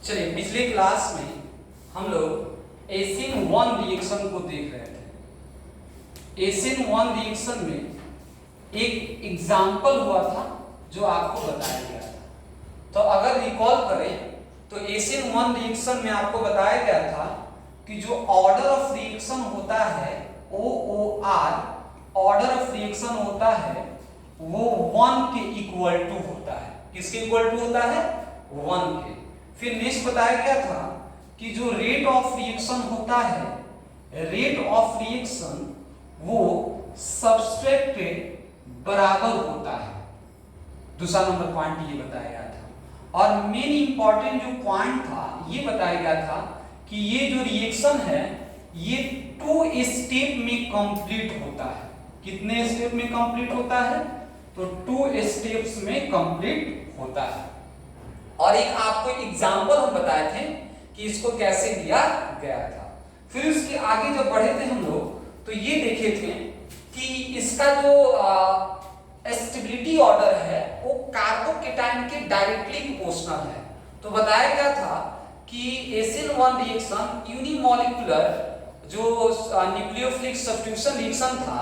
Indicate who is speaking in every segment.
Speaker 1: चलिए पिछले क्लास में हम लोग एसिन 1 रिएक्शन को देख रहे थे। एसिन 1 रिएक्शन में एक एग्जाम्पल हुआ था जो आपको बताया गया था। तो अगर रिकॉल करें तो एसिन 1 रिएक्शन में आपको बताया गया था कि जो ऑर्डर ऑफ रिएक्शन होता है OOR ऑर्डर ऑफ रिएक्शन होता है वो 1 के इक्वल टू होता है। किसके इक्वल टू होता है? 1 के। फिर नेक्स्ट बताया गया था कि जो रेट ऑफ रिएक्शन होता है, रेट ऑफ रिएक्शन वो सबस्ट्रेट के बराबर होता है। दूसरा नंबर पॉइंट ये बताया गया था। और मेन इंपॉर्टेंट जो पॉइंट था ये बताया गया था कि ये जो रिएक्शन है ये 2 स्टेप में कंप्लीट होता है। कितने स्टेप में कंप्लीट होता है? तो 2 स्टेप्स में कंप्लीट होता है। और एक आपको एग्जांपल हम बताए थे कि इसको कैसे दिया गया था। फिर उसके आगे जब बढ़े थे हम लोग तो ये देखे थे कि इसका जो स्टेबिलिटी ऑर्डर है वो कार्बोकेटाइन के डायरेक्टली प्रोपोर्शनल है। तो बताया गया था कि एसिन 1 रिएक्शन यूनिमॉलिक्यूलर जो न्यूक्लियोफिलिक सब्स्टिट्यूशन रिएक्शन था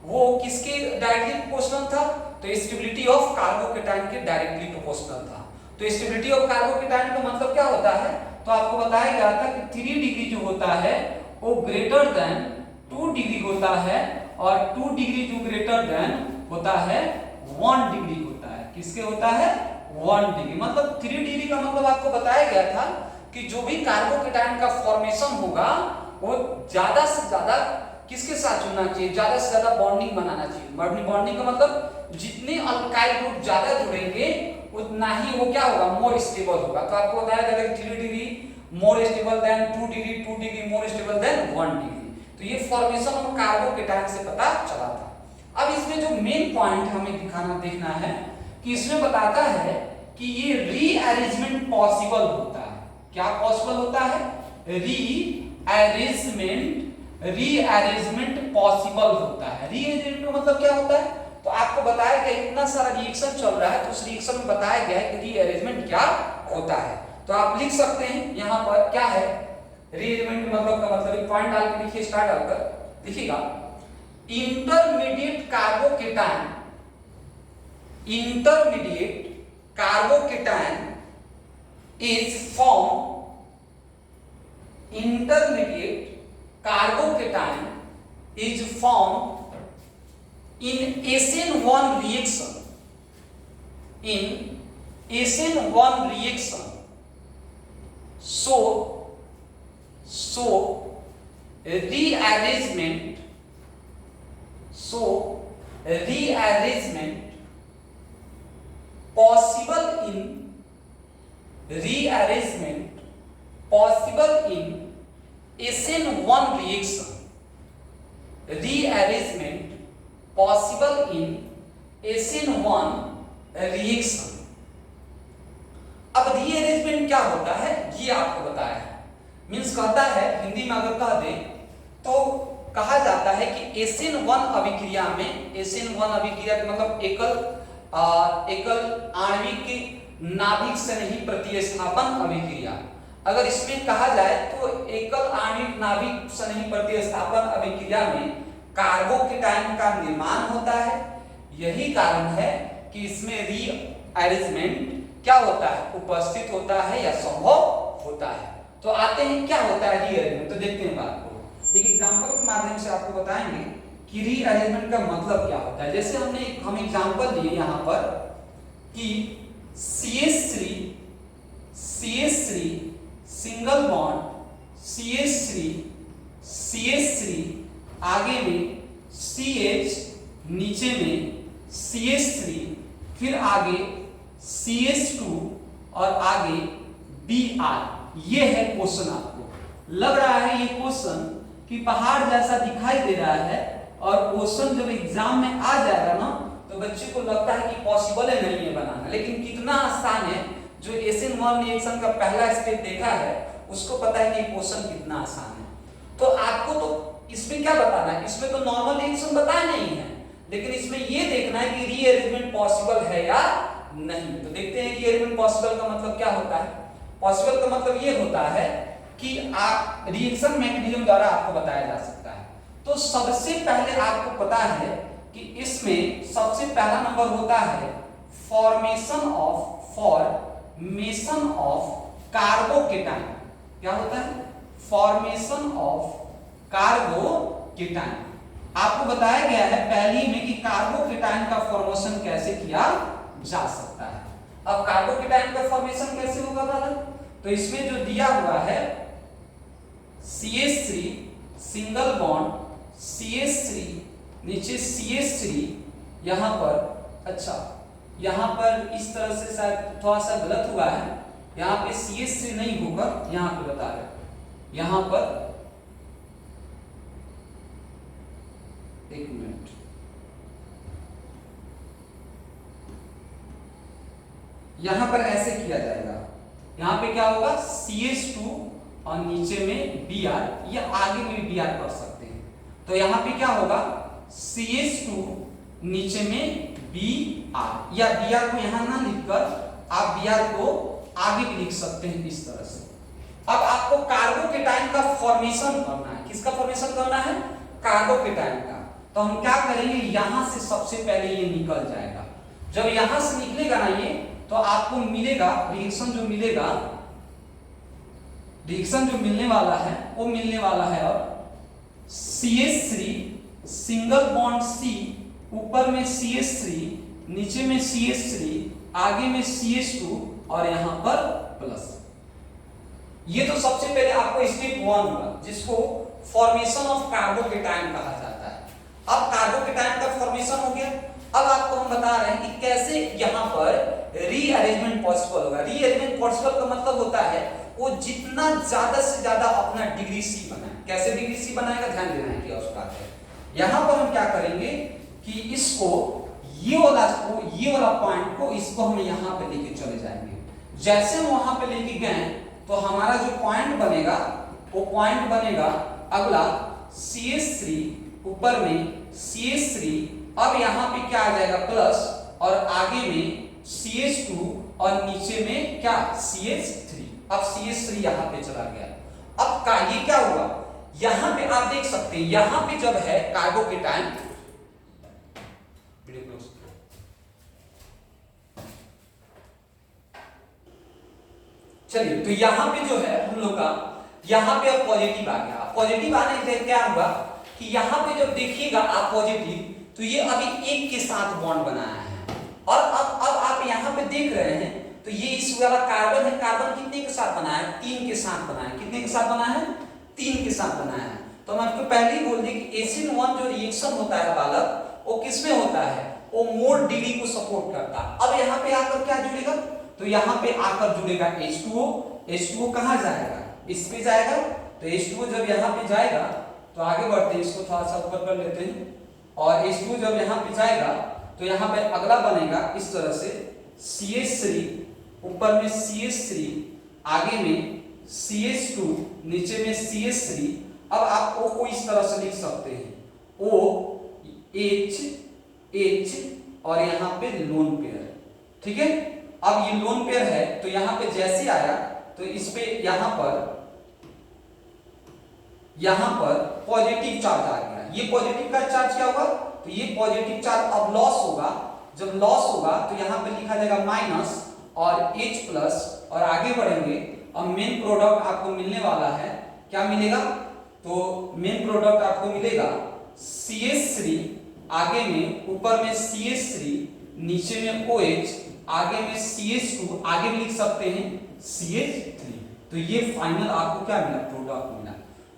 Speaker 1: वो किसके डायरेक्टली प्रोपोर्शनल था? तो स्टेबिलिटी ऑफ कार्बोकेटाइन के डायरेक्टली प्रोपोर्शनल था। तो स्टेबिलिटी ऑफ कार्बोकेटाइन का मतलब क्या होता है? तो आपको बताया गया था कि 3 डिग्री जो होता है वो ग्रेटर देन 2 डिग्री होता है और 2 डिग्री जो ग्रेटर देन होता है 1 डिग्री होता है। किसके होता है? 1 डिग्री। मतलब 3 डिग्री का मतलब आपको बताया गया था कि जो भी कार्बोकेटाइन का फॉर्मेशन होगा वो ज्यादा से ज्यादा किसके साथ जुड़ना चाहिए? ज्यादा से ज्यादा बॉन्डिंग बनाना चाहिए। बॉन्डिंग का मतलब जितने अल्काइल ग्रुप ज्यादा जुड़ेंगे उतना ही वो क्या होगा? मोर स्टेबल होगा। तो आपको बताया गया था 3 degree more stable then 2 degree, 2 degree more stable then 1 degree. तो ये फॉर्मेशन ऑफ कार्बोकेटाइन से पता चला था। अब इसमें जो मेन पॉइंट हमें दिखाना देखना है कि इसमें बताता है कि ये रीअरेंजमेंट पॉसिबल होता है। क्या पॉसिबल होता है? रीअरेंजमेंट पॉसिबल होता है। रीअरेंजमेंट का मतलब क्या होता है? तो आपको बताया गया इतना सारा रिएक्शन चल रहा है तो उस रिएक्शन में बताया गया है कि रीअरेंजमेंट क्या होता है। तो आप लिख सकते हैं यहां पर क्या है रीअरेंजमेंट मतलब का मतलब एक पॉइंट डाल के लिखिए, स्टार डालकर लिखिएगा। Intermediate carbocation is formed in एसिन 1 reaction. So rearrangement possible in एसिन 1 reaction. Rearrangement possible in एसिन 1 reaction. अब रीअरेंजमेंट क्या होता है ये आपको बताया है। मींस कहता है हिंदी में अगर कह दे तो कहा जाता है कि एसिन 1 अभिक्रिया में, एसिन 1 अभिक्रिया का मतलब एकल आणविक नाभिक से नहीं प्रतिस्थापन अभिक्रिया। अगर इसमें कहा जाए तो एकल आणविक नाभिक से नहीं प्रतिस्थापन अभिक्रिया में कार्बोकेटाइन का निर्माण होता है। यही कारण है कि इसमें रीअरेंजमेंट क्या होता है? उपस्थित होता है या संभव होता है। तो आते हैं क्या होता है रीअरेंजमेंट, तो देखते हैं बात को। एक एग्जांपल के माध्यम से आपको बताएंगे कि रीअरेंजमेंट का मतलब क्या होता है। जैसे हम एग्जांपल लिए यहां पर कि CH3 सिंगल बॉन्ड CH3 आगे में CH, नीचे में CH3, फिर आगे CH2 और आगे Br। ये है क्वेश्चन। आपको लग रहा है ये क्वेश्चन कि पहाड़ जैसा दिखाई दे रहा है और क्वेश्चन जब एग्जाम में आ जाएगा ना तो बच्चे को लगता है कि पॉसिबल है नहीं है बनाना, लेकिन कितना आसान है। जो एसिन 1 रिएक्शन का पहला स्टेप देखा है उसको पता है कि क्वेश्चन कितना आसान है। तो आपको तो इसमें क्या बताना है? इसमें तो नॉर्मल रिएक्शन बताया नहीं है, लेकिन इसमें ये देखना है कि रीअरेंजमेंट पॉसिबल है या नहीं। तो देखते हैं रीअरेंजमेंट पॉसिबल का मतलब क्या होता है। पॉसिबल का मतलब ये होता है कि आप रिएक्शन मैकेनिज्म द्वारा आपको बताया जा सकता है। तो सबसे पहले आपको पता है कि इसमें सबसे पहला नंबर होता है फॉर्मेशन ऑफ कार्बोकेटाइन। क्या होता है? Formation of carbocation. आपको बताया गया है पहली में कि कार्बोकेटाइन का फॉर्मेशन कैसे किया जा सकता है। अब कार्बोकेटाइन का फॉर्मेशन कैसे होगा बालक? तो इसमें जो दिया हुआ है CH3 सिंगल बॉन्ड CH3 नीचे CH3 यहां पर, अच्छा यहां पर इस तरह से शायद थोड़ा सा गलत हुआ है, यहां पे CH3 नहीं होकर यहां पे बता रहे, यहां पर एक मिनट, यहां पर ऐसे किया जाएगा, यहां पे क्या होगा CH2 और नीचे में Br, या आगे में भी Br कर सकते हैं। तो यहां पे क्या होगा CH2 नीचे में Br, या Br को यहां ना लिखकर आप Br को आगे भी लिख सकते हैं इस तरह से। अब आपको कार्बोकेटाइन का फॉर्मेशन करना है। किसका फॉर्मेशन करना है? कार्बोकेटाइन का। तो हम क्या करेंगे, यहां से सबसे पहले ये निकल जाएगा। जब यहां से निकलेगा ना ये, तो आपको मिलेगा रिएक्शन जो मिलेगा, रिएक्शन जो मिलने वाला है वो मिलने वाला है अब CH3 सिंगल बॉन्ड C, ऊपर में CH3 नीचे में CH3 आगे में CH2 और यहां पर प्लस। ये तो सबसे पहले आपको स्टेप 1 हुआ जिसको फॉर्मेशन ऑफ कार्बोकेटाइन कहा जाता है। अब कार्बोकेटाइन का फॉर्मेशन हो गया। अब आपको हम बता रहे हैं कि कैसे यहां पर रीअरेंजमेंट पॉसिबल होगा। रीअरेंजमेंट पॉसिबल का मतलब होता है वो जितना ज्यादा से ज्यादा अपना डिग्री C बनाए। कैसे डिग्री C बनाएगा, ध्यान देना है कि उस बात है। यहां पर हम क्या करेंगे कि इसको ये वाला पॉइंट को इसको हम यहां पे लेके चले जाएंगे। जैसे हम वहां पे लेके गए तो हमारा जो पॉइंट बनेगा वो पॉइंट बनेगा अगला CH3, ऊपर में CH3, अब यहां पे क्या आ जाएगा प्लस, और आगे में CH2 और नीचे में क्या CH3। अब CH3 यहां पे चला गया। अब का ये क्या हुआ, यहां पे आप देख सकते हैं, यहां पे जब है कार्बोकेटाइन, चलिए तो यहां पे जो है हम लोग का यहां पे अब पॉजिटिव आ गया। पॉजिटिव आने से क्या होगा कि यहां पे जब देखिएगा आप पॉजिटिव, तो ये अभी एक के साथ बॉन्ड बनाया है, और अब आप यहां पे देख रहे हैं तो ये इस वाला कार्बन है, कार्बन कितने के साथ बनाया है? 3 के साथ बनाया है। कितने के साथ बनाया है? 3 के साथ बनाया है। तो मैं आपको पहले ही बोल दी कि SN1 जो रिएक्शन होता है बालक, वो किसमें होता है? वो मोर डिग्री को सपोर्ट करता है। अब यहां पे आकर क्या जुड़ेगा, तो यहां पे आकर जुड़ेगा H2O। H2O कहां जाएगा? इस पे जाएगा। तो H2O जब यहां पे जाएगा तो आगे बढ़ते हैं, इसको थोड़ा सा ऊपर कर लेते हैं, और H2O जब यहां पे जाएगा तो यहां पे अगला बनेगा इस तरह से CH3, ऊपर में CH3 आगे में CH2 नीचे में CH3। अब आप O को इस तरह से लिख सकते हैं, O H H और यहां पे लोन पेयर। ठीक है, अब ये लोन पेयर है तो यहां पे जैसे आया तो इस पे यहां पर पॉजिटिव चार्ज आ गया। ये पॉजिटिव का चार्ज क्या होगा, तो ये पॉजिटिव चार्ज अब लॉस होगा। जब लॉस होगा तो यहां पे लिखा जाएगा माइनस और H प्लस, और आगे बढ़ेंगे। अब मेन प्रोडक्ट आपको मिलने वाला है, क्या मिलेगा, तो मेन प्रोडक्ट आपको मिलेगा CH3 आगे में, ऊपर में CH3 नीचे में OH आगे में CH2, आगे भी लिख सकते हैं CH3। तो ये फाइनल आपको क्या मिला, प्रोडक्ट मिला।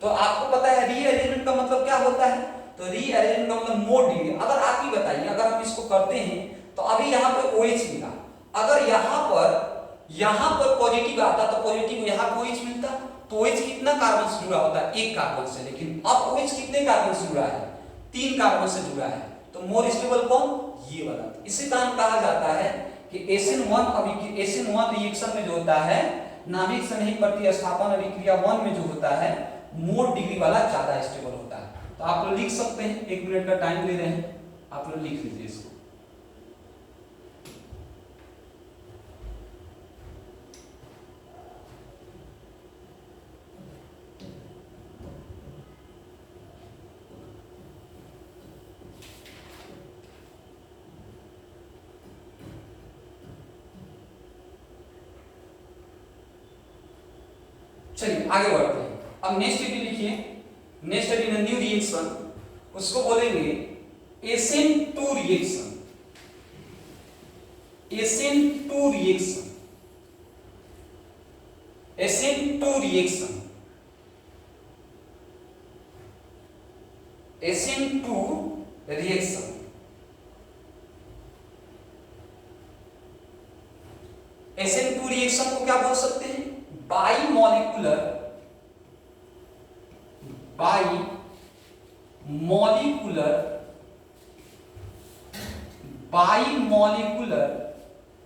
Speaker 1: तो आपको पता है रीअरेंजमेंट का मतलब क्या होता है, तो रीअरेंजमेंट का मतलब मोर डिग्री। अगर आप ही बताइए, अगर हम इसको करते हैं तो अभी यहां पे OH मिला, अगर यहां पर पॉजिटिव आता तो पॉजिटिव यहां पे OH मिलता, तो OH कितना कार्बन से जुड़ा होता है, एक कार्बन से, लेकिन अब OH कितने कार्बन से जुड़ा है, 3 कार्बन से जुड़ा है। तो मोर स्टेबल कौन, ये वाला। इसी कारण कहा जाता है कि SN1 रिएक्शन में जो होता है, नाभिक सन्निहित प्रतिस्थापन अभिक्रिया 1 में जो होता है, मोर डिग्री वाला ज्यादा स्टेबल होता है। तो आप लोग लिख सकते हैं, 1 मिनट का टाइम ले रहे हैं, आप लोग लिख लीजिए इसको। चलिए आगे बढ़ते हैं। अब नेक्स्ट स्टडी लिखिए, नेक्स्ट स्टडी में न्यू रिएक्शन, उसको बोलेंगे SN2 reaction. SN2 reaction, SN2 reaction, SN2 reaction. SN2 reaction को क्या बोल सकते हैं? बाईमॉलिक्यूलर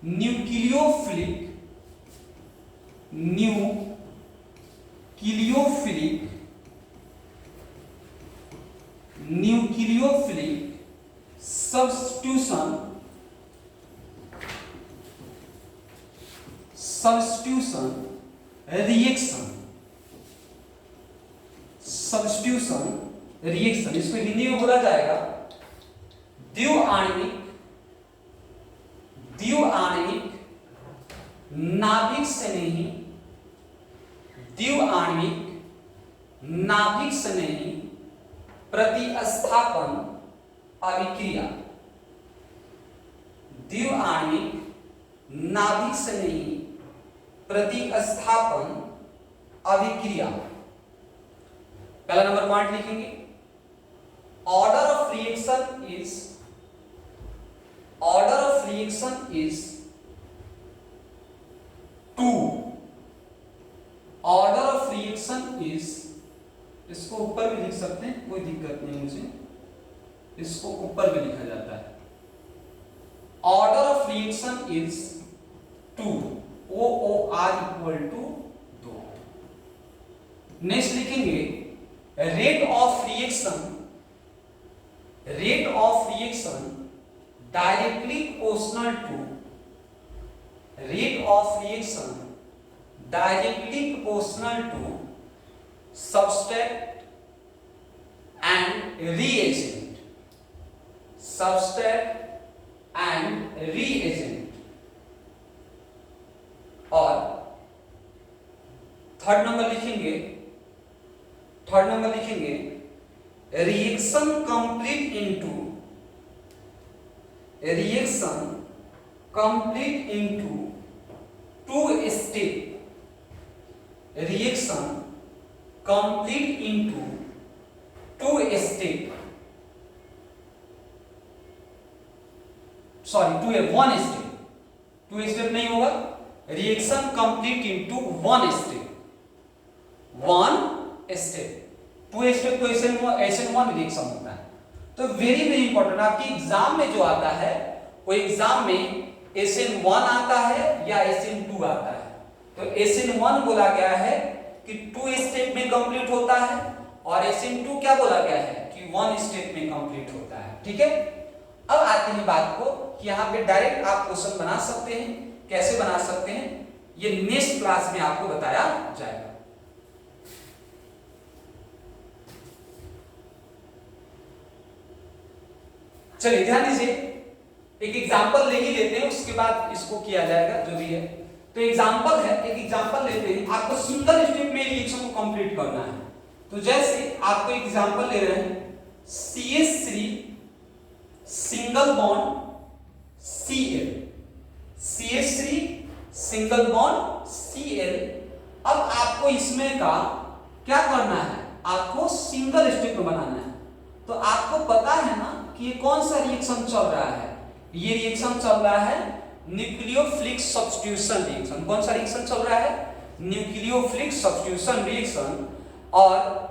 Speaker 1: न्यूक्लियोफिलिक सब्स्टिट्यूशन रिएक्शन, इसको हिंदी में बोला जाएगा द्विआण्विक नाभिक स्नेही प्रतिस्थापन अभिक्रिया। द्विआण्विक नाभिक स्नेही प्रतिस्थापन अभिक्रिया। पहला नंबर पॉइंट लिखेंगे, order of reaction is 2। Order of reaction is, इसको ऊपर भी लिख सकते हैं, कोई दिक्कत नहीं मुझे, इसको ऊपर भी लिखा जाता है। Order of reaction is 2, OOR equal to 2। Next लिखेंगे rate of reaction directly proportional to substrate and reagent। और थर्ड नंबर लिखेंगे reaction complete into two step. Reaction complete into 2 step, sorry 1 step, 2 step नहीं होगा, reaction complete into 1 step. 2 step तो SN1 reaction होता है। तो very important, आपके exam में जो आता है वो एग्जाम में SN1 आता है या SN2 आता है। तो SN1 बोला गया है कि 2 स्टेप में कंप्लीट होता है, और SN2 क्या बोला गया है कि 1 स्टेप में कंप्लीट होता है। ठीक है, अब आते हैं बात को कि यहाँ पे डायरेक्ट आप क्वेश्चन बना सकते हैं। कैसे बना सकते हैं ये नेक्स्ट क्लास में आपको बताया जाएगा। चलिए ध्यान दीजिए, एक एग्जांपल ले ही लेते हैं, उसके बाद इसको किया जाएगा जो भी है। तो एग्जांपल है, एक एग्जांपल लेते हैं, आपको सिंगल स्टेप में रिएक्शन को कंप्लीट करना है। तो जैसे आपको एग्जांपल ले रहे हैं CH3 single bond Cl, CH3 single bond Cl। अब आपको इसमें का क्या करना है, आपको सिंगल स्टेप में बनाना है। तो आपको पता है ना कि ये कौन सा रिएक्शन चल रहा है, ये रिएक्शन चल रहा है न्यूक्लियोफिलिक सब्स्टिट्यूशन रिएक्शन। कौन सा रिएक्शन चल रहा है, न्यूक्लियोफिलिक सब्स्टिट्यूशन रिएक्शन। और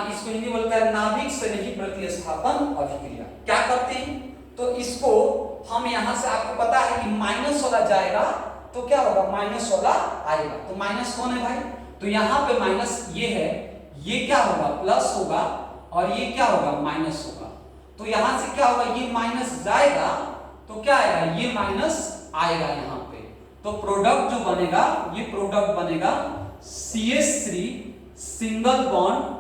Speaker 1: इसको हिंदी बोलता है नाभिक स्नेही प्रतिस्थापन अभिक्रिया। क्या करते हैं, तो इसको हम यहां से, आपको पता है कि माइनस वाला जाएगा तो क्या होगा, माइनस वाला आएगा। तो माइनस कौन है भाई, तो यहां पे माइनस ये है, ये क्या होगा प्लस होगा, और ये क्या होगा माइनस होगा। तो यहां से क्या होगा, ये माइनस जाएगा तो क्या आएगा, ये माइनस आएगा यहाँ पे। तो प्रोडक्ट जो बनेगा, ये प्रोडक्ट बनेगा CH3 सिंगल बॉन्ड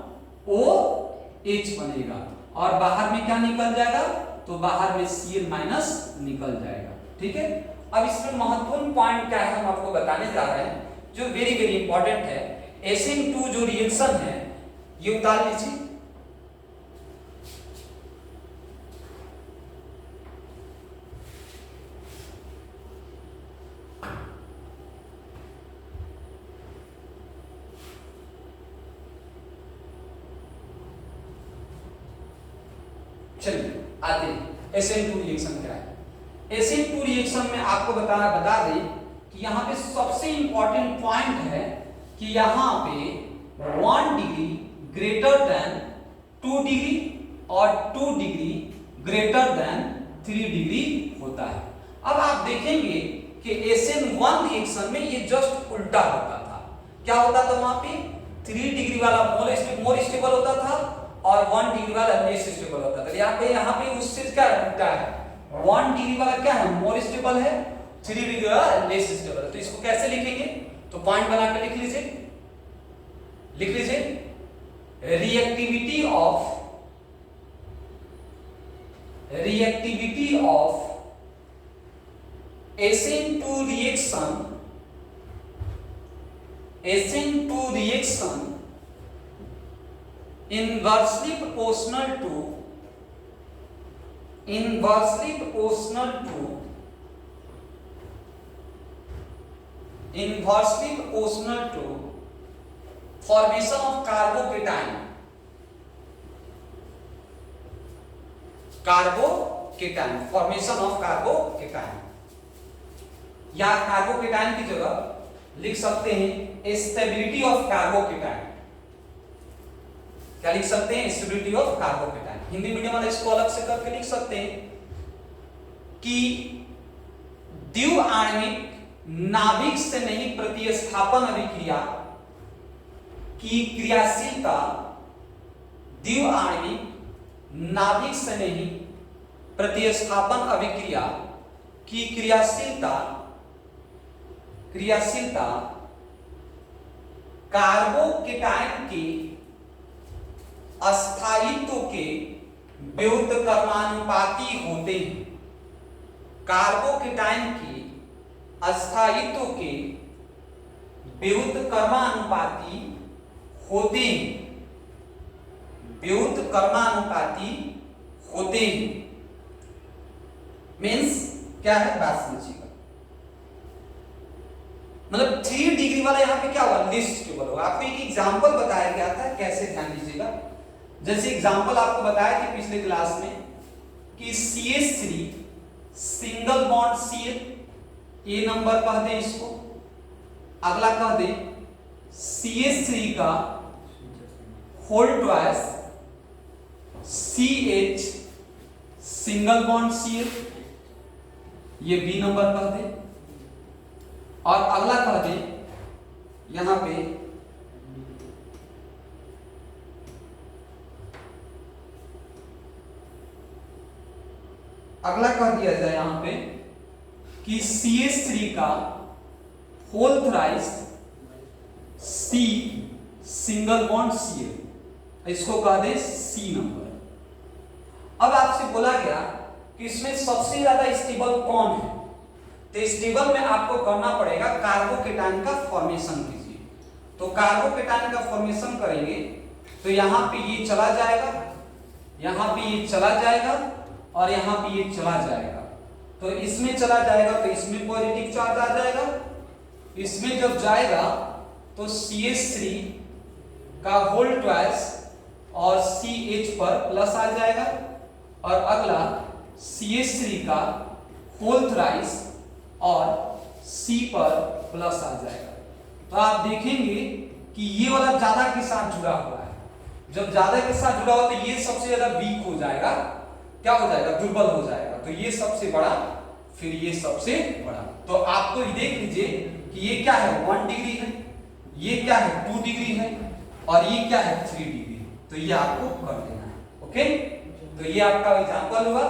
Speaker 1: OH बनेगा, और बाहर में क्या निकल जाएगा, तो बाहर में Cl माइनस निकल जाएगा। ठीक है, अब इसमें महत्वपूर्ण पॉइंट क्या है हम आपको बताने जा रहे हैं, जो वेरी इंपॉर्टेंट है। SN2 जो रिएक्शन है ये उतार लीजिए। चलिए आते हैं SN2 रिएक्शन क्या है। SN2 रिएक्शन में आपको बता दें कि यहाँ पे सबसे इंपॉर्टेंट पॉइंट है कि यहाँ पे 1 डिग्री ग्रेटर देन 2 डिग्री और 2 डिग्री ग्रेटर देन 3 डिग्री होता है। अब आप देखेंगे कि SN1 रिएक्शन में ये जस्ट उल्टा होता था। क्या होता था वहां पे 3 डिग्री वाला मोर स्टेबल होता था और 1 डिग्री वाला लेस स्टेबल होता था। यहाँ पे उससे क्या उल्टा है, 1 डिग्री वाला क्या है मोर स्टेबल है, 3 डिग्री वाला लेस स्टेबल है। तो इसको कैसे लिखेंगे, तो पॉइंट बना के लिख लीजिए reactivity of SN2 reaction inversely proportional to formation of carbocation formation of carbocation, या कार्बोकेटाइन की जगह लिख सकते हैं स्टेबिलिटी ऑफ कार्बोकेटाइन। क्या लिख सकते हैं, stability of carbocation. Hindi medium वाले इसको अलग से करके लिख सकते हैं कि द्विआण्विक नाभिक से नहीं प्रतिस्थापन अभिक्रिया की क्रियाशीलता, द्विआण्विक नाभिक से नहीं प्रतिस्थापन अभिक्रिया की क्रियाशीलता कार्बोकेटाइन के अस्थायित्व के व्युत्क्रमानुपाती होते हैं। कार्बोकेटाइन के अस्थायित्व के व्युत्क्रमानुपाती होते हैं। मीन्स क्या है, बात समझिएगा। मतलब 3 डिग्री वाला यहाँ पे क्या होगा, लिस्ट के होगा। आपको एक एग्जांपल बताया गया था, कैसे ध्यान दीजिएगा। जैसे एग्जांपल आपको बताया था पिछले क्लास में कि CH3 single bond Cl, A number कह दें इसको। अगला कह दें CH3 का whole twice CH single bond Cl, ये बी नंबर कह दे। और अगला कह दे यहां पे अगला कह दिया जाए यहां पे कि CH3 का whole thrice C single bond Cl, इसको कह दे C नंबर। अब आपसे बोला गया कि इसमें सबसे ज्यादा स्टेबल कौन है, तो स्टेबल में आपको करना पड़ेगा कार्बोकेटाइन का फॉर्मेशन कीजिए। तो कार्बोकेटाइन का फॉर्मेशन करेंगे तो यहाँ पे ये चला जाएगा, यहाँ पे ये चला जाएगा और यहाँ पे ये चला जाएगा। तो इसमें चला जाएगा तो इसमें पॉजिटिव चार्ज आ जाएगा। इसमें जब जाएगा तो CH3 का होल ट्वाइस और CH पर प्लस आ जाएगा और अगला CH3 का होल थ्राइस और C पर प्लस आ जाएगा। तो आप देखेंगे कि ये वाला ज्यादा के साथ जुड़ा हुआ है। जब ज्यादा के साथ जुड़ा हुआ तो ये सबसे ज्यादा वीक हो जाएगा, क्या हो जाएगा, दुर्बल हो जाएगा। तो ये सबसे बड़ा, फिर ये सबसे बड़ा। तो आपको ये देख लीजिए कि ये क्या है 1 डिग्री है, ये क्या है 2 डिग्री है और ये क्या है 3 डिग्री। तो ये आपको कर देना है। ओके, तो ये आपका एग्जांपल हुआ।